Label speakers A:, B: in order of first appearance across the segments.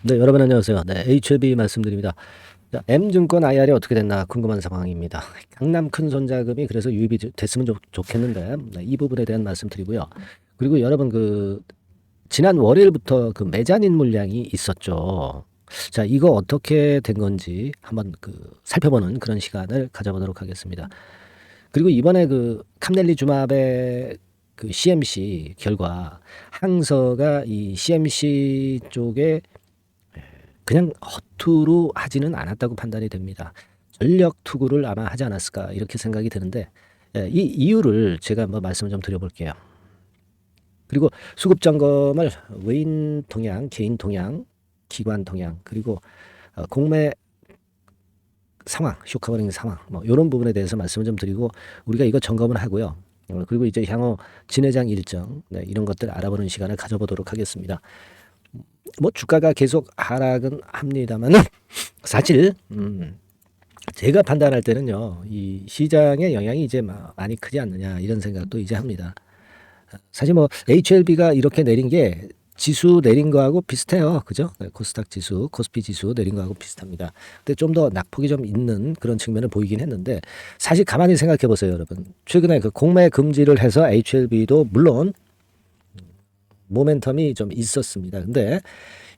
A: 네, 여러분 안녕하세요. 네, HLB 말씀드립니다. 자, M증권 IR이 어떻게 됐나 궁금한 상황입니다. 강남 큰손 자금이 그래서 유입이 됐으면 좋겠는데 네, 이 부분에 대한 말씀드리고요. 그리고 여러분 지난 월요일부터 메자닌 물량이 있었죠. 자, 이거 어떻게 된 건지 한번 살펴보는 그런 시간을 가져보도록 하겠습니다. 그리고 이번에 캄넬리주맙의 CMC 결과 항서가 이 CMC 쪽에 그냥 허투루 하지는 않았다고 판단이 됩니다. 전력 투구를 아마 하지 않았을까 이렇게 생각이 드는데 이 이유를 제가 한번 말씀을 좀 드려볼게요. 그리고 수급 점검을 외인 동향, 개인 동향, 기관 동향 그리고 공매 상황, 쇼커버링 상황 뭐 이런 부분에 대해서 말씀을 좀 드리고 우리가 이거 점검을 하고요. 그리고 이제 향후 진회장 일정 이런 것들 알아보는 시간을 가져보도록 하겠습니다. 뭐 주가가 계속 하락은 합니다만은 사실 제가 판단할 때는요 이 시장의 영향이 이제 많이 크지 않느냐 이런 생각도 이제 합니다. 사실 뭐 HLB가 이렇게 내린 게 지수 내린 거하고 비슷해요, 그죠? 네, 코스닥 지수, 코스피 지수 내린 거하고 비슷합니다. 근데 좀 더 낙폭이 좀 있는 그런 측면을 보이긴 했는데 사실 가만히 생각해 보세요, 여러분. 최근에 공매 금지를 해서 HLB도 물론 모멘텀이 좀 있었습니다. 근데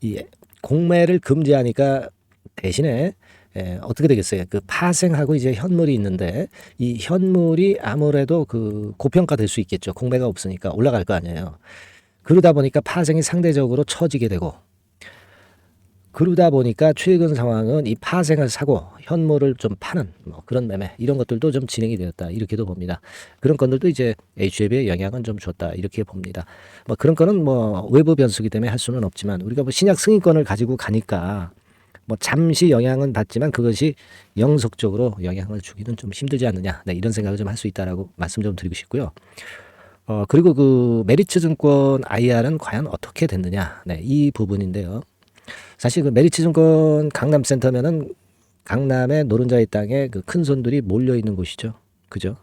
A: 이 공매를 금지하니까 대신에 어떻게 되겠어요? 파생하고 이제 현물이 있는데 이 현물이 아무래도 고평가될 수 있겠죠. 공매가 없으니까 올라갈 거 아니에요. 그러다 보니까 파생이 상대적으로 처지게 되고 그러다 보니까 최근 상황은 이 파생을 사고 현물을 좀 파는 뭐 그런 매매 이런 것들도 좀 진행이 되었다 이렇게도 봅니다. 그런 건들도 이제 HLB에 영향은 좀 줬다 이렇게 봅니다. 뭐 그런 거는 뭐 외부 변수기 때문에 할 수는 없지만 우리가 뭐 신약 승인권을 가지고 가니까 뭐 잠시 영향은 받지만 그것이 영속적으로 영향을 주기는 좀 힘들지 않느냐 이런 생각을 좀 할 수 있다라고 말씀 좀 드리고 싶고요. 그리고 메리츠 증권 IR은 과연 어떻게 됐느냐 이 부분인데요. 사실 메리츠증권 강남센터면은 강남의 노른자의 땅에 큰 손들이 몰려 있는 곳이죠. 그죠?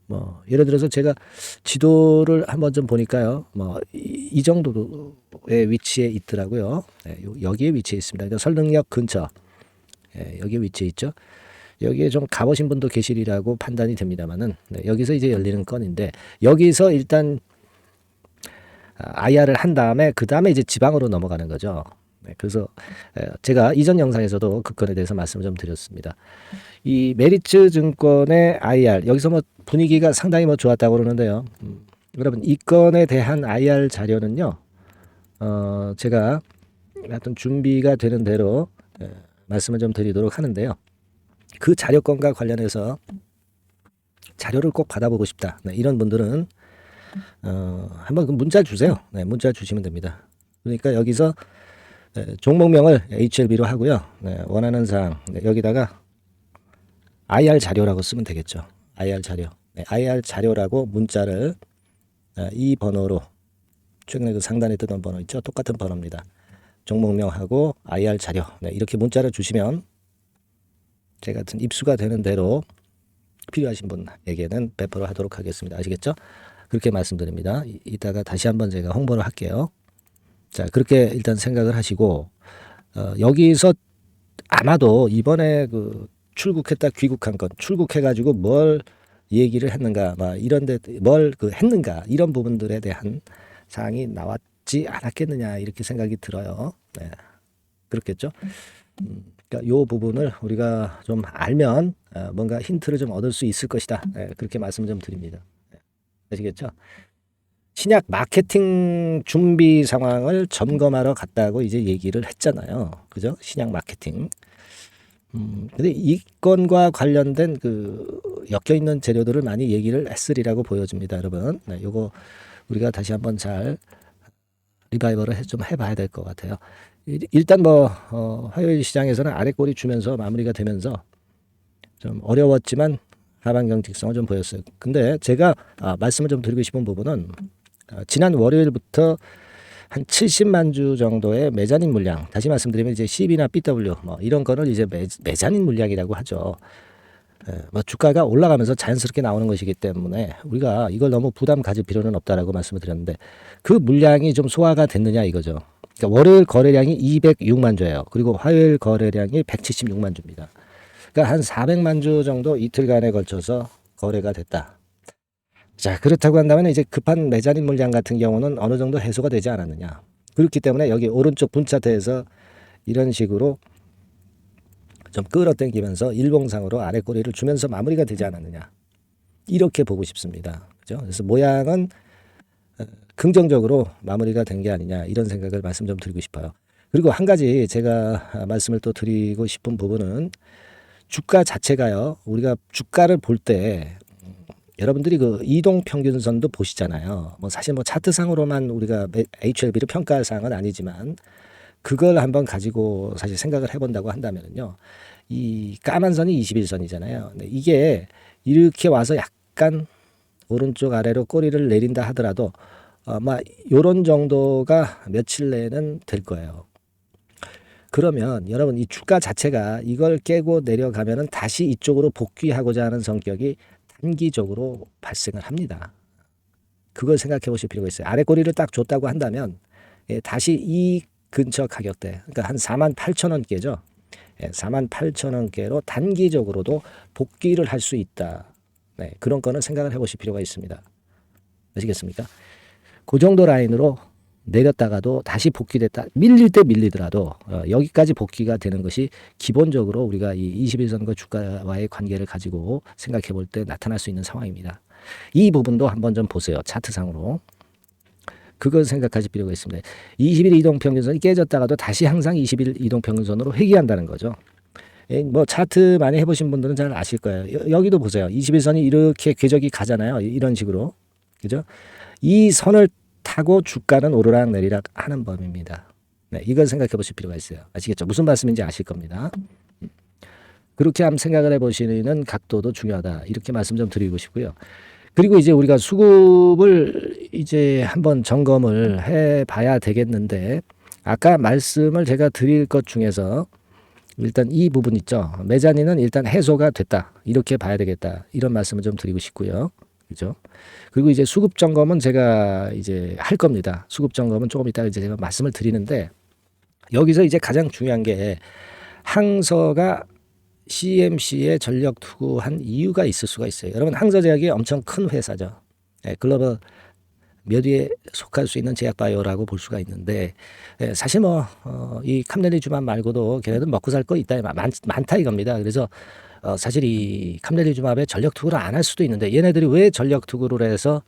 A: 뭐 예를 들어서 제가 지도를 한번 좀 보니까요. 뭐 이 정도의 위치에 있더라고요. 네, 여기에 위치해 있습니다. 그러니까 설릉역 근처. 여기에 위치해 있죠. 여기에 좀 가보신 분도 계시리라고 판단이 됩니다만은 여기서 이제 열리는 건인데 여기서 일단 IR을 한 다음에 그 다음에 이제 지방으로 넘어가는 거죠. 그래서 제가 이전 영상에서도 그 건에 대해서 말씀을 좀 드렸습니다. 이 메리츠 증권의 IR 여기서 뭐 분위기가 상당히 뭐 좋았다고 그러는데요. 여러분 이 건에 대한 IR 자료는요. 제가 하여튼 준비가 되는 대로 말씀을 좀 드리도록 하는데요. 그 자료건과 관련해서 자료를 꼭 받아보고 싶다. 이런 분들은 한번 문자 주세요. 문자 주시면 됩니다. 그러니까 여기서 종목명을 HLB로 하고요. 원하는 사항 여기다가 IR 자료라고 쓰면 되겠죠. IR 자료. IR 자료라고 문자를 이 번호로 최근에 상단에 뜨던 번호 있죠. 똑같은 번호입니다. 종목명하고 IR 자료. 이렇게 문자를 주시면 제가 같은 입수가 되는 대로 필요하신 분에게는 배포를 하도록 하겠습니다. 아시겠죠? 그렇게 말씀드립니다. 이따가 다시 한번 제가 홍보를 할게요. 자, 그렇게 일단 생각을 하시고 여기서 아마도 이번에 출국했다 귀국한 건 출국해가지고 뭘 얘기를 했는가, 막 이런데 뭘 했는가 이런 부분들에 대한 사항이 나왔지 않았겠느냐 이렇게 생각이 들어요. 네, 그렇겠죠. 그러니까 요 부분을 우리가 좀 알면 뭔가 힌트를 좀 얻을 수 있을 것이다. 네, 그렇게 말씀 좀 드립니다. 네, 아시겠죠? 신약 마케팅 준비 상황을 점검하러 갔다고 이제 얘기를 했잖아요. 그죠? 신약 마케팅. 근데 이 건과 관련된 엮여 있는 재료들을 많이 얘기를 했으리라고 보여집니다, 여러분. 네, 요거 우리가 다시 한번 잘 리바이벌을 좀 해봐야 될 것 같아요. 일단 화요일 시장에서는 아래 꼬리 주면서 마무리가 되면서 좀 어려웠지만 하반 경직성을 좀 보였어요. 근데 제가 말씀을 좀 드리고 싶은 부분은 지난 월요일부터 한 70만 주 정도의 메자닌 물량, 다시 말씀드리면 이제 CB나 BW 뭐 이런 거를 이제 메자닌 물량이라고 하죠. 뭐 주가가 올라가면서 자연스럽게 나오는 것이기 때문에 우리가 이걸 너무 부담 가질 필요는 없다라고 말씀을 드렸는데 그 물량이 좀 소화가 됐느냐 이거죠. 그러니까 월요일 거래량이 206만 주예요. 그리고 화요일 거래량이 176만 주입니다. 그러니까 한 400만 주 정도 이틀간에 걸쳐서 거래가 됐다. 자, 그렇다고 한다면 이제 급한 매자린 물량 같은 경우는 어느 정도 해소가 되지 않았느냐. 그렇기 때문에 여기 오른쪽 분차트에서 이런 식으로 좀 끌어당기면서 일봉상으로 아래 꼬리를 주면서 마무리가 되지 않았느냐. 이렇게 보고 싶습니다. 그죠? 그래서 모양은 긍정적으로 마무리가 된 게 아니냐 이런 생각을 말씀 좀 드리고 싶어요. 그리고 한 가지 제가 말씀을 또 드리고 싶은 부분은 주가 자체가요. 우리가 주가를 볼 때 여러분들이 그 이동 평균선도 보시잖아요. 뭐 사실 뭐 차트상으로만 우리가 HLB를 평가할 사항은 아니지만 그걸 한번 가지고 사실 생각을 해본다고 한다면요. 이 까만 선이 21선이잖아요. 이게 이렇게 와서 약간 오른쪽 아래로 꼬리를 내린다 하더라도 아마 요런 정도가 며칠 내에는 될 거예요. 그러면 여러분 이 주가 자체가 이걸 깨고 내려가면은 다시 이쪽으로 복귀하고자 하는 성격이 단기적으로 발생을 합니다. 그걸 생각해 보실 필요가 있어요. 아래 꼬리를 딱 줬다고 한다면 다시 이 근처 가격대, 그러니까 한 48,000원대죠. 48,000원대로 단기적으로도 복귀를 할 수 있다. 네, 그런 거는 생각을 해보실 필요가 있습니다. 아시겠습니까? 그 정도 라인으로 내렸다가도 다시 복귀됐다. 밀릴 때 밀리더라도 여기까지 복귀가 되는 것이 기본적으로 우리가 이 21선과 주가와의 관계를 가지고 생각해 볼 때 나타날 수 있는 상황입니다. 이 부분도 한번 좀 보세요. 차트상으로. 그걸 생각하실 필요가 있습니다. 20일 이동평균선이 깨졌다가도 다시 항상 20일 이동평균선으로 회귀한다는 거죠. 뭐 차트 많이 해보신 분들은 잘 아실 거예요. 여기도 보세요. 21선이 이렇게 궤적이 가잖아요. 이런 식으로. 그죠? 이 선을 타고 주가는 오르락 내리락 하는 법입니다. 네, 이걸 생각해 보실 필요가 있어요. 아시겠죠? 무슨 말씀인지 아실 겁니다. 그렇게 한번 생각을 해보시는 각도도 중요하다. 이렇게 말씀 좀 드리고 싶고요. 그리고 이제 우리가 수급을 이제 한번 점검을 해 봐야 되겠는데, 아까 말씀을 제가 드릴 것 중에서 일단 이 부분 있죠. 매자니는 일단 해소가 됐다. 이렇게 봐야 되겠다. 이런 말씀을 좀 드리고 싶고요. 그죠? 그리고 이제 수급 점검은 제가 이제 할 겁니다. 수급 점검은 조금 이따 이제 제가 말씀을 드리는데, 여기서 이제 가장 중요한 게 항서가 CMC에 전력 투구한 이유가 있을 수가 있어요. 여러분 항서제약이 엄청 큰 회사죠. 네, 글로벌 몇 위에 속할 수 있는 제약바이오라고 볼 수가 있는데, 사실 뭐 이 캄렐리주만 말고도 걔네들 먹고 살 거 있다 많다 이겁니다. 그래서 사실 이 캄렐리주맙에 전력 투구를 안 할 수도 있는데, 얘네들이 왜 전력 투구를 해서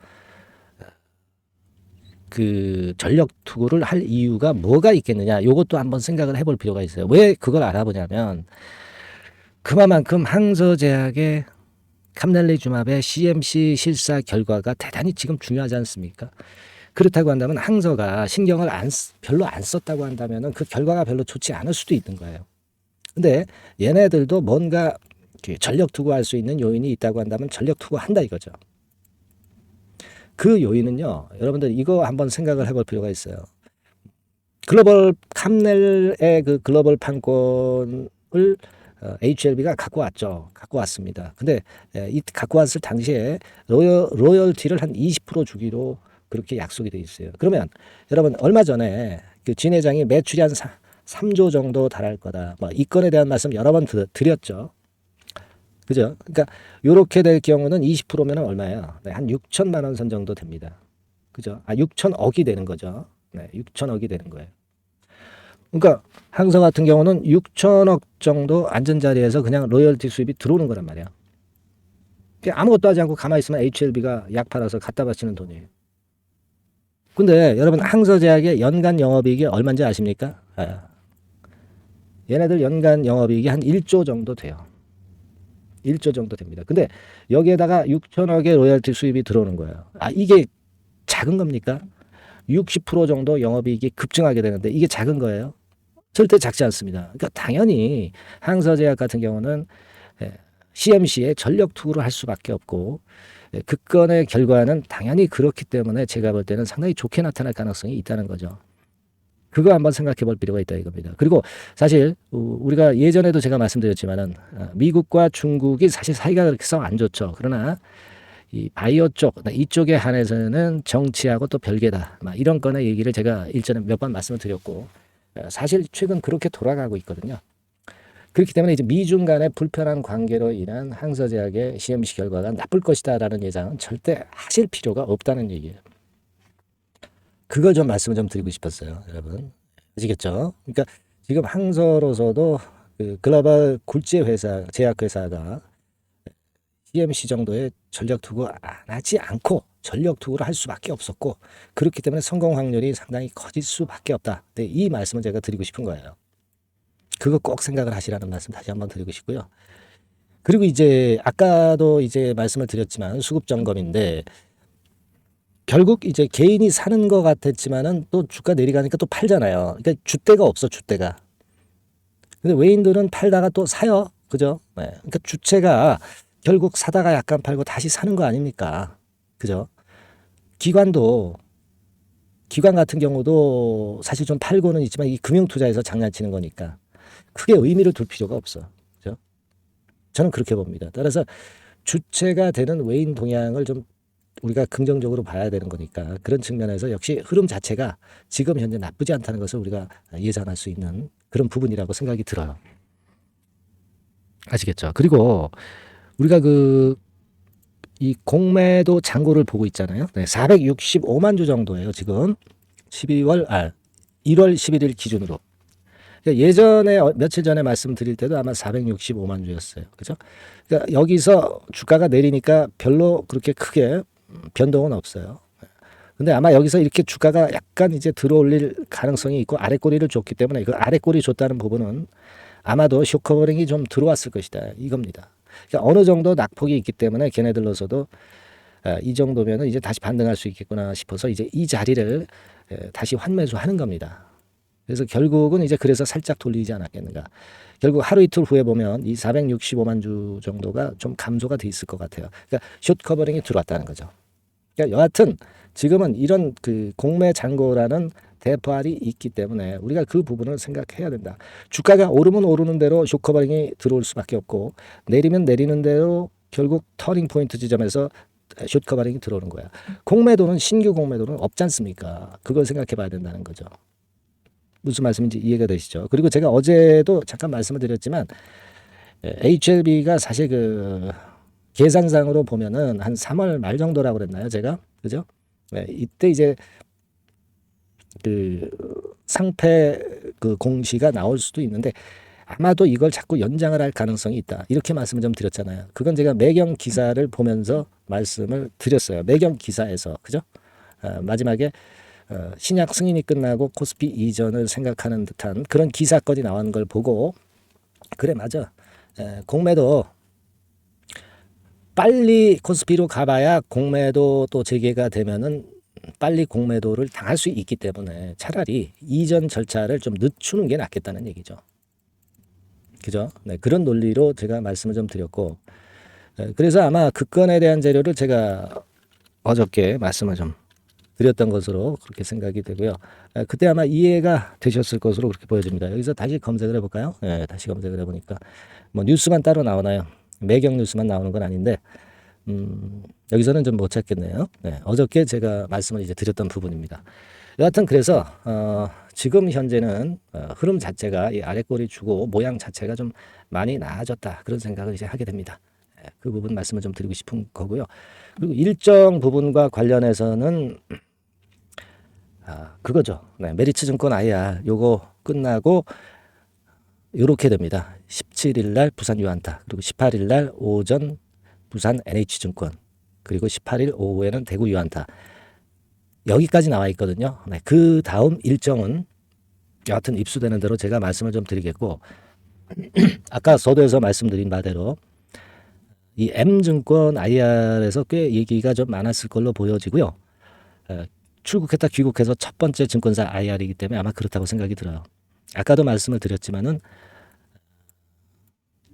A: 그 전력 투구를 할 이유가 뭐가 있겠느냐, 요것도 한번 생각을 해볼 필요가 있어요. 왜 그걸 알아보냐면 그만큼 항서제약의 캄렐리주맙의 CMC 실사 결과가 대단히 지금 중요하지 않습니까? 그렇다고 한다면 항서가 신경을 별로 안 썼다고 한다면 그 결과가 별로 좋지 않을 수도 있는 거예요. 근데 얘네들도 뭔가 전력 투구할 수 있는 요인이 있다고 한다면 전력 투구한다 이거죠. 그 요인은요, 여러분들 이거 한번 생각을 해볼 필요가 있어요. 글로벌 캄렐의 그 글로벌 판권을 HLB가 갖고 왔죠. 갖고 왔습니다. 근데 이 갖고 왔을 당시에 로열티를 한 20% 주기로 그렇게 약속이 돼 있어요. 그러면 여러분 얼마 전에 그 진 회장이 매출이 한 3조 정도 달할 거다. 뭐 이 건에 대한 말씀 여러 번 드렸죠. 그죠? 그러니까 요렇게 될 경우는 20%면 얼마예요? 네, 한 6천만 원 선 정도 됩니다. 그죠? 6천억이 되는 거죠. 네, 6천억이 되는 거예요. 그러니까 항서 같은 경우는 6천억 정도 앉은 자리에서 그냥 로열티 수입이 들어오는 거란 말이야. 아무것도 하지 않고 가만히 있으면 HLB가 약 팔아서 갖다 바치는 돈이에요. 근데 여러분 항서제약의 연간 영업이익이 얼마인지 아십니까? 얘네들 연간 영업이익이 한 1조 정도 돼요. 1조 정도 됩니다. 근데 여기에다가 6천억의 로열티 수입이 들어오는 거예요. 이게 작은 겁니까? 60% 정도 영업이익이 급증하게 되는데 이게 작은 거예요? 절대 작지 않습니다. 그러니까 당연히 항서제약 같은 경우는 CMC에 전력 투구를 할 수밖에 없고, 그 건의 결과는 당연히 그렇기 때문에 제가 볼 때는 상당히 좋게 나타날 가능성이 있다는 거죠. 그거 한번 생각해 볼 필요가 있다 이겁니다. 그리고 사실 우리가 예전에도 제가 말씀드렸지만은 미국과 중국이 사실 사이가 그렇게 썩 안 좋죠. 그러나 이 바이오 쪽 이쪽에 한해서는 정치하고 또 별개다. 막 이런 건의 얘기를 제가 일전에 몇 번 말씀을 드렸고 사실 최근 그렇게 돌아가고 있거든요. 그렇기 때문에 이제 미중 간의 불편한 관계로 인한 항서제약의 CMC 결과가 나쁠 것이다라는 예상은 절대 하실 필요가 없다는 얘기예요. 그걸 좀 말씀을 좀 드리고 싶었어요, 여러분. 아시겠죠? 그러니까 지금 항서로서도 그 글로벌 굴지 회사, 제약 회사가 CMC 정도의 전력 투구 안 하지 않고 전력 투구를 할 수밖에 없었고 그렇기 때문에 성공 확률이 상당히 커질 수밖에 없다. 네, 이 말씀을 제가 드리고 싶은 거예요. 그거 꼭 생각을 하시라는 말씀 다시 한번 드리고 싶고요. 그리고 이제 아까도 이제 말씀을 드렸지만 수급 점검인데 결국 이제 개인이 사는 것 같았지만은 또 주가 내려가니까 또 팔잖아요. 그러니까 줏대가 없어, 줏대가. 근데 외인들은 팔다가 또 사요. 그죠? 네. 그러니까 주체가 결국 사다가 약간 팔고 다시 사는 거 아닙니까? 그죠? 기관도 기관 같은 경우도 사실 좀 팔고는 있지만 이 금융 투자에서 장난치는 거니까 크게 의미를 둘 필요가 없어. 그죠? 저는 그렇게 봅니다. 따라서 주체가 되는 외인 동향을 좀 우리가 긍정적으로 봐야 되는 거니까 그런 측면에서 역시 흐름 자체가 지금 현재 나쁘지 않다는 것을 우리가 예상할 수 있는 그런 부분이라고 생각이 들어요. 아시겠죠? 그리고 우리가 이 공매도 잔고를 보고 있잖아요. 네, 465만 주 정도예요. 지금 1월 11일 기준으로. 그러니까 예전에 며칠 전에 말씀드릴 때도 아마 465만 주였어요. 그죠? 그러니까 여기서 주가가 내리니까 별로 그렇게 크게 변동은 없어요. 근데 아마 여기서 이렇게 주가가 약간 이제 들어올릴 가능성이 있고 아래 꼬리를 줬기 때문에 그 아래 꼬리 줬다는 부분은 아마도 쇼커버링이 좀 들어왔을 것이다. 이겁니다. 그러니까 어느 정도 낙폭이 있기 때문에 걔네들로서도 이 정도면은 이제 다시 반등할 수 있겠구나 싶어서 이제 이 자리를 다시 환매수하는 겁니다. 그래서 결국은 이제 그래서 살짝 돌리지 않았겠는가. 결국 하루 이틀 후에 보면 이 465만 주 정도가 좀 감소가 돼 있을 것 같아요. 그러니까 숏 커버링이 들어왔다는 거죠. 그러니까 여하튼 지금은 이런 그 공매 잔고라는 대포알이 있기 때문에 우리가 그 부분을 생각해야 된다. 주가가 오르면 오르는 대로 숏 커버링이 들어올 수밖에 없고 내리면 내리는 대로 결국 터닝 포인트 지점에서 숏 커버링이 들어오는 거야. 공매도는 신규 공매도는 없지 않습니까? 그걸 생각해 봐야 된다는 거죠. 무슨 말씀인지 이해가 되시죠? 그리고 제가 어제도 잠깐 말씀을 드렸지만 HLB가 사실 그 계산상으로 보면은 한 3월 말 정도라고 그랬나요, 제가? 그죠? 네, 이때 이제 그 상패 그 공시가 나올 수도 있는데 아마도 이걸 자꾸 연장을 할 가능성이 있다. 이렇게 말씀을 좀 드렸잖아요. 그건 제가 매경 기사를 보면서 말씀을 드렸어요. 매경 기사에서. 그죠? 마지막에 신약 승인이 끝나고 코스피 이전을 생각하는 듯한 그런 기사까지 나온 걸 보고 그래 맞아. 공매도 빨리 코스피로 가봐야 공매도 또 재개가 되면은 빨리 공매도를 당할 수 있기 때문에 차라리 이전 절차를 좀 늦추는 게 낫겠다는 얘기죠. 그죠? 네, 그런 논리로 제가 말씀을 좀 드렸고 그래서 아마 그 건에 대한 재료를 제가 어저께 말씀을 좀 드렸던 것으로 그렇게 생각이 되고요. 그때 아마 이해가 되셨을 것으로 그렇게 보여집니다. 여기서 다시 검색을 해볼까요? 네, 다시 검색을 해보니까 뭐 뉴스만 따로 나오나요? 매경 뉴스만 나오는 건 아닌데 여기서는 좀 못 찾겠네요. 네, 어저께 제가 말씀을 이제 드렸던 부분입니다. 여하튼 그래서 지금 현재는 흐름 자체가 이 아래꼬리 주고 모양 자체가 좀 많이 나아졌다 그런 생각을 이제 하게 됩니다. 그 부분 말씀을 좀 드리고 싶은 거고요. 그리고 일정 부분과 관련해서는 그거죠. 네, 메리츠 증권 IR 요거 끝나고 요렇게 됩니다. 17일 날 부산 유한타 그리고 18일 날 오전 부산 NH증권 그리고 18일 오후에는 대구 유한타 여기까지 나와 있거든요. 네, 그 다음 일정은 여하튼 입수되는 대로 제가 말씀을 좀 드리겠고 아까 서두에서 말씀드린 바대로 이 M증권 IR에서 꽤 얘기가 좀 많았을 걸로 보여지고요. 출국했다 귀국해서 첫 번째 증권사 IR이기 때문에 아마 그렇다고 생각이 들어요. 아까도 말씀을 드렸지만은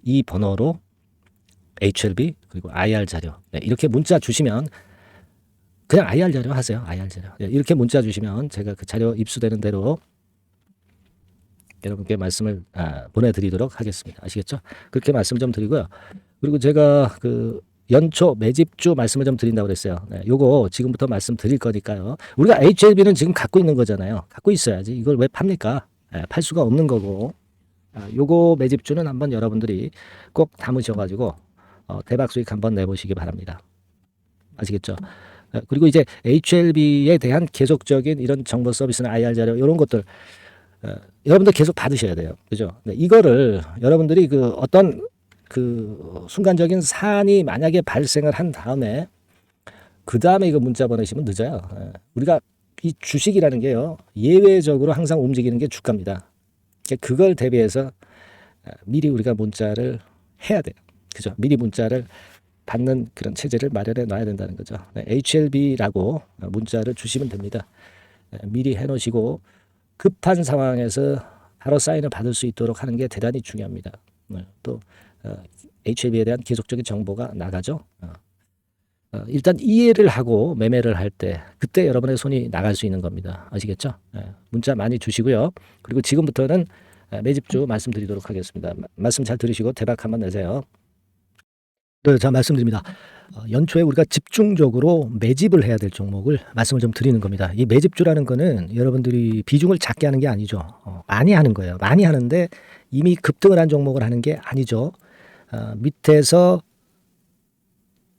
A: 이 번호로 HLB 그리고 IR 자료 이렇게 문자 주시면 그냥 IR 자료 하세요. IR 자료 이렇게 문자 주시면 제가 그 자료 입수되는 대로 여러분께 말씀을 보내드리도록 하겠습니다. 아시겠죠? 그렇게 말씀 좀 드리고요. 그리고 제가 연초 매집주 말씀을 좀 드린다고 그랬어요. 네, 요거 지금부터 말씀드릴 거니까요. 우리가 HLB는 지금 갖고 있는 거잖아요. 갖고 있어야지. 이걸 왜 팝니까? 팔 수가 없는 거고. 요거 매집주는 한번 여러분들이 꼭 담으셔가지고 대박 수익 한번 내보시기 바랍니다. 아시겠죠? 그리고 이제 HLB에 대한 계속적인 이런 정보 서비스나 IR 자료 이런 것들 여러분들 계속 받으셔야 돼요. 그죠? 네, 이거를 여러분들이 그 어떤 그 순간적인 사안이 만약에 발생을 한 다음에 그 다음에 이거 문자 보내시면 늦어요. 우리가 이 주식이라는 게요 예외적으로 항상 움직이는 게 주가입니다. 그걸 대비해서 미리 우리가 문자를 해야 돼요. 그죠? 미리 문자를 받는 그런 체제를 마련해 놔야 된다는 거죠. HLB라고 문자를 주시면 됩니다. 미리 해놓으시고 급한 상황에서 바로 사인을 받을 수 있도록 하는 게 대단히 중요합니다. 또 HLB에 대한 계속적인 정보가 나가죠. 일단 이해를 하고 매매를 할 때 그때 여러분의 손이 나갈 수 있는 겁니다. 아시겠죠? 문자 많이 주시고요. 그리고 지금부터는 매집주 말씀드리도록 하겠습니다. 말씀 잘 들으시고 대박 한번 내세요. 네, 자 말씀드립니다. 연초에 우리가 집중적으로 매집을 해야 될 종목을 말씀을 좀 드리는 겁니다. 이 매집주라는 거는 여러분들이 비중을 작게 하는 게 아니죠. 많이 하는 거예요. 많이 하는데 이미 급등을 한 종목을 하는 게 아니죠. 밑에서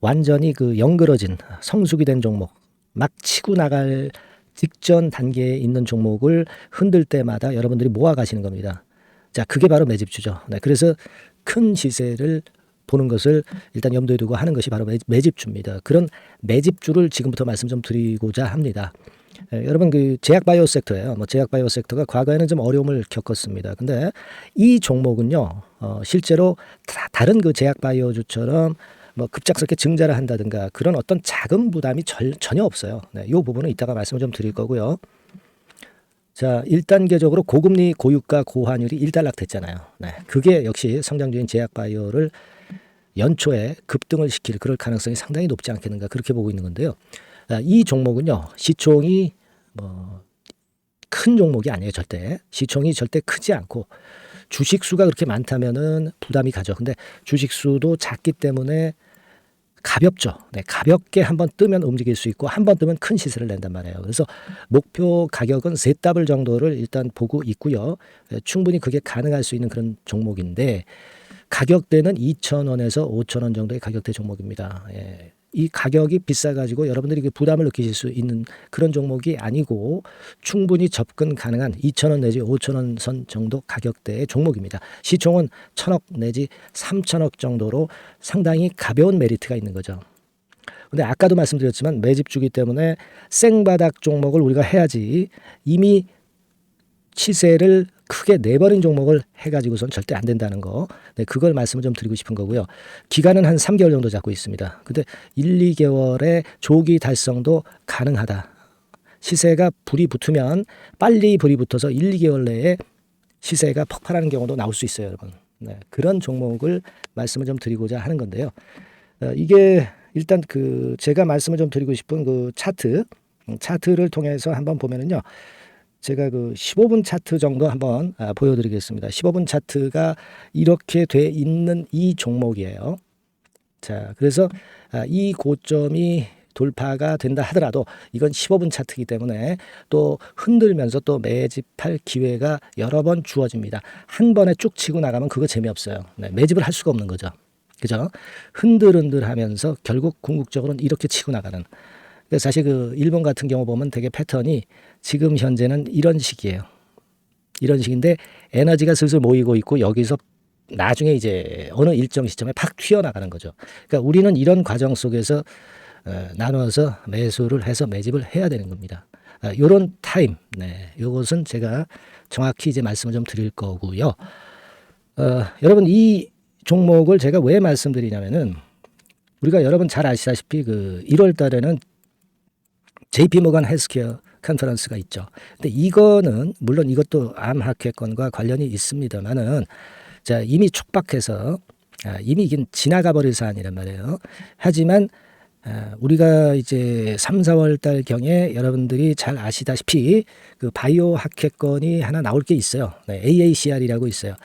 A: 완전히 그 영그러진 성숙이 된 종목, 막 치고 나갈 직전 단계에 있는 종목을 흔들 때마다 여러분들이 모아 가시는 겁니다. 자, 그게 바로 매집주죠. 네, 그래서 큰 시세를 보는 것을 일단 염두에 두고 하는 것이 바로 매집주입니다. 그런 매집주를 지금부터 말씀 좀 드리고자 합니다. 여러분 그 제약바이오 섹터예요. 제약바이오 섹터가 과거에는 좀 어려움을 겪었습니다. 근데 이 종목은요, 실제로 다른 그 제약바이오주처럼 급작스럽게 증자를 한다든가 그런 어떤 자금 부담이 전혀 없어요. 네, 이 부분은 이따가 말씀을 좀 드릴 거고요. 자, 1단계적으로 고금리, 고유가, 고환율이 일단락됐잖아요. 네, 그게 역시 성장주인 제약바이오를 연초에 급등을 시킬 그럴 가능성이 상당히 높지 않겠는가 그렇게 보고 있는 건데요. 이 종목은요, 시총이 큰 종목이 아니에요. 절대. 시총이 절대 크지 않고 주식 수가 그렇게 많다면은 부담이 가죠. 근데 주식 수도 작기 때문에 가볍죠. 네, 가볍게 한번 뜨면 움직일 수 있고 한번 뜨면 큰 시세를 낸단 말이에요. 그래서 목표 가격은 세 더블 정도를 일단 보고 있고요. 충분히 그게 가능할 수 있는 그런 종목인데 가격대는 2,000원에서 5,000원 정도의 가격대 종목입니다. 예. 이 가격이 비싸가지고 여러분들이 부담을 느끼실 수 있는 그런 종목이 아니고 충분히 접근 가능한 2,000원 내지 5,000원 선 정도 가격대의 종목입니다. 시총은 1,000억 내지 3,000억 정도로 상당히 가벼운 메리트가 있는 거죠. 근데 아까도 말씀드렸지만 매집주기 때문에 생바닥 종목을 우리가 해야지 이미 시세를 크게 내버린 종목을 해가지고선 절대 안 된다는 거. 네, 그걸 말씀을 좀 드리고 싶은 거고요. 기간은 한 3개월 정도 잡고 있습니다. 근데 1, 2개월의 조기 달성도 가능하다. 시세가 불이 붙으면 빨리 불이 붙어서 1, 2개월 내에 시세가 폭발하는 경우도 나올 수 있어요, 여러분. 네, 그런 종목을 말씀을 좀 드리고자 하는 건데요. 이게 일단 그 제가 말씀을 좀 드리고 싶은 그 차트를 통해서 한번 보면은요. 제가 그 15분 차트 정도 한번 보여드리겠습니다. 15분 차트가 이렇게 돼 있는 이 종목이에요. 자, 그래서 이 고점이 돌파가 된다 하더라도 이건 15분 차트이기 때문에 또 흔들면서 또 매집할 기회가 여러 번 주어집니다. 한 번에 쭉 치고 나가면 그거 재미없어요. 네, 매집을 할 수가 없는 거죠. 그죠? 흔들흔들하면서 결국 궁극적으로는 이렇게 치고 나가는. 사실 그 일본 같은 경우 보면 되게 패턴이 지금 현재는 이런 식이에요. 이런 식인데 에너지가 슬슬 모이고 있고 여기서 나중에 이제 어느 일정 시점에 팍 튀어나가는 거죠. 그러니까 우리는 이런 과정 속에서 나눠서 매수를 해서 매집을 해야 되는 겁니다. 요런 타임, 네, 요것은 제가 정확히 이제 말씀을 좀 드릴 거고요. 여러분 이 종목을 제가 왜 말씀드리냐면은 우리가 여러분 잘 아시다시피 그 1월 달에는 JP 모건 헬스케어 컨퍼런스가 있죠. 근데 이거는 물론 이것도 암 학회권과 관련이 있습니다만은 자 이미 촉박해서 이미 이게 지나가 버릴 사안이란 말이에요. 하지만 우리가 이제 3, 4월 달 경에 여러분들이 잘 아시다시피 그 바이오 학회권이 하나 나올 게 있어요. 네, AACR이라고 있어요.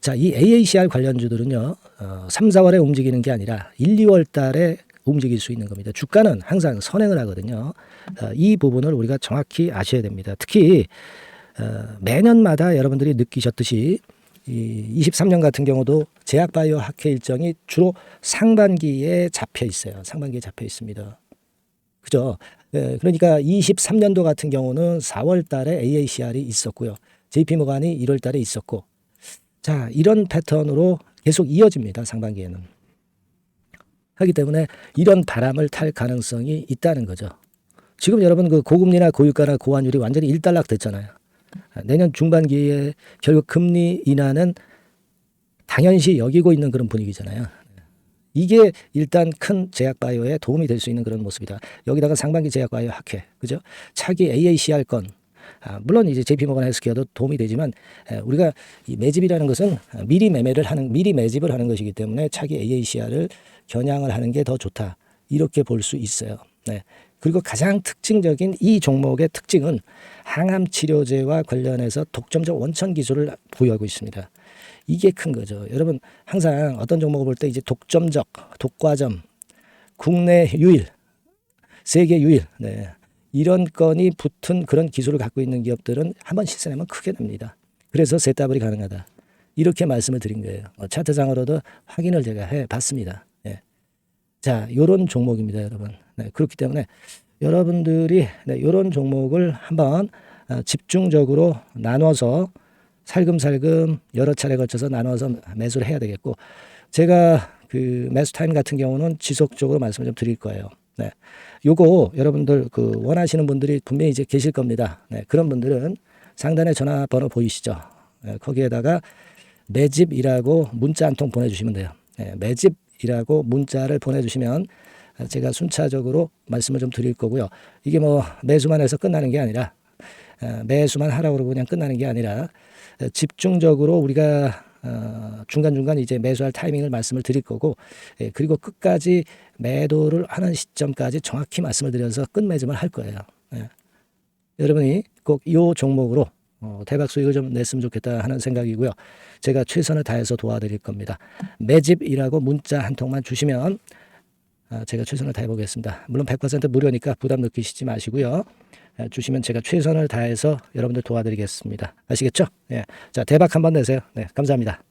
A: 자, 이 AACR 관련주들은요, 3, 4월에 움직이는 게 아니라 1, 2월 달에 움직일 수 있는 겁니다. 주가는 항상 선행을 하거든요. 이 부분을 우리가 정확히 아셔야 됩니다. 특히 매년마다 여러분들이 느끼셨듯이 이 23년 같은 경우도 제약바이오 학회 일정이 주로 상반기에 잡혀 있어요. 상반기에 잡혀 있습니다. 그죠? 그러니까 23년도 같은 경우는 4월 달에 AACR이 있었고요. JP모간이 1월 달에 있었고, 자, 이런 패턴으로 계속 이어집니다. 상반기에는. 하기 때문에 이런 바람을 탈 가능성이 있다는 거죠. 지금 여러분 그 고금리나 고유가나 고환율이 완전히 일단락 됐잖아요. 내년 중반기에 결국 금리 인하는 당연시 여기고 있는 그런 분위기잖아요. 이게 일단 큰 제약바이오에 도움이 될 수 있는 그런 모습이다. 여기다가 상반기 제약바이오 학회, 그죠? 차기 AACR 건, 물론 이제 JP모건 헬스케어도 도움이 되지만 우리가 이 매집이라는 것은 미리 매집을 하는 것이기 때문에 차기 AACR을 겨냥을 하는 게 더 좋다. 이렇게 볼 수 있어요. 네. 그리고 가장 특징적인 이 종목의 특징은 항암 치료제와 관련해서 독점적 원천 기술을 보유하고 있습니다. 이게 큰 거죠. 여러분 항상 어떤 종목을 볼 때 이제 독점적, 독과점, 국내 유일, 세계 유일, 네. 이런 건이 붙은 그런 기술을 갖고 있는 기업들은 한번 시세내면 크게 됩니다. 그래서 세더블이 가능하다. 이렇게 말씀을 드린 거예요. 차트상으로도 확인을 제가 해봤습니다. 네. 자, 요런 종목입니다, 여러분. 네, 그렇기 때문에 여러분들이 이런 종목을 한번 집중적으로 나눠서 살금살금 여러 차례 거쳐서 나눠서 매수를 해야 되겠고, 제가 그 매수 타임 같은 경우는 지속적으로 말씀을 좀 드릴 거예요. 네, 요거 여러분들 그 원하시는 분들이 분명히 이제 계실 겁니다. 네, 그런 분들은 상단에 전화번호 보이시죠? 네, 거기에다가 매집이라고 문자 한 통 보내주시면 돼요. 네, 매집이라고 문자를 보내주시면 제가 순차적으로 말씀을 좀 드릴 거고요. 이게 뭐 매수만 해서 끝나는 게 아니라 매수만 하라고 그러고 그냥 끝나는 게 아니라 집중적으로 우리가 중간중간 이제 매수할 타이밍을 말씀을 드릴 거고, 그리고 끝까지 매도를 하는 시점까지 정확히 말씀을 드려서 끝매짐을 할 거예요. 여러분이 꼭 이 종목으로 대박 수익을 좀 냈으면 좋겠다 하는 생각이고요. 제가 최선을 다해서 도와드릴 겁니다. 매집이라고 문자 한 통만 주시면 제가 최선을 다해 보겠습니다. 물론 100% 무료니까 부담 느끼시지 마시고요. 주시면 제가 최선을 다해서 여러분들 도와드리겠습니다. 아시겠죠? 예. 자, 대박 한번 내세요. 네, 감사합니다.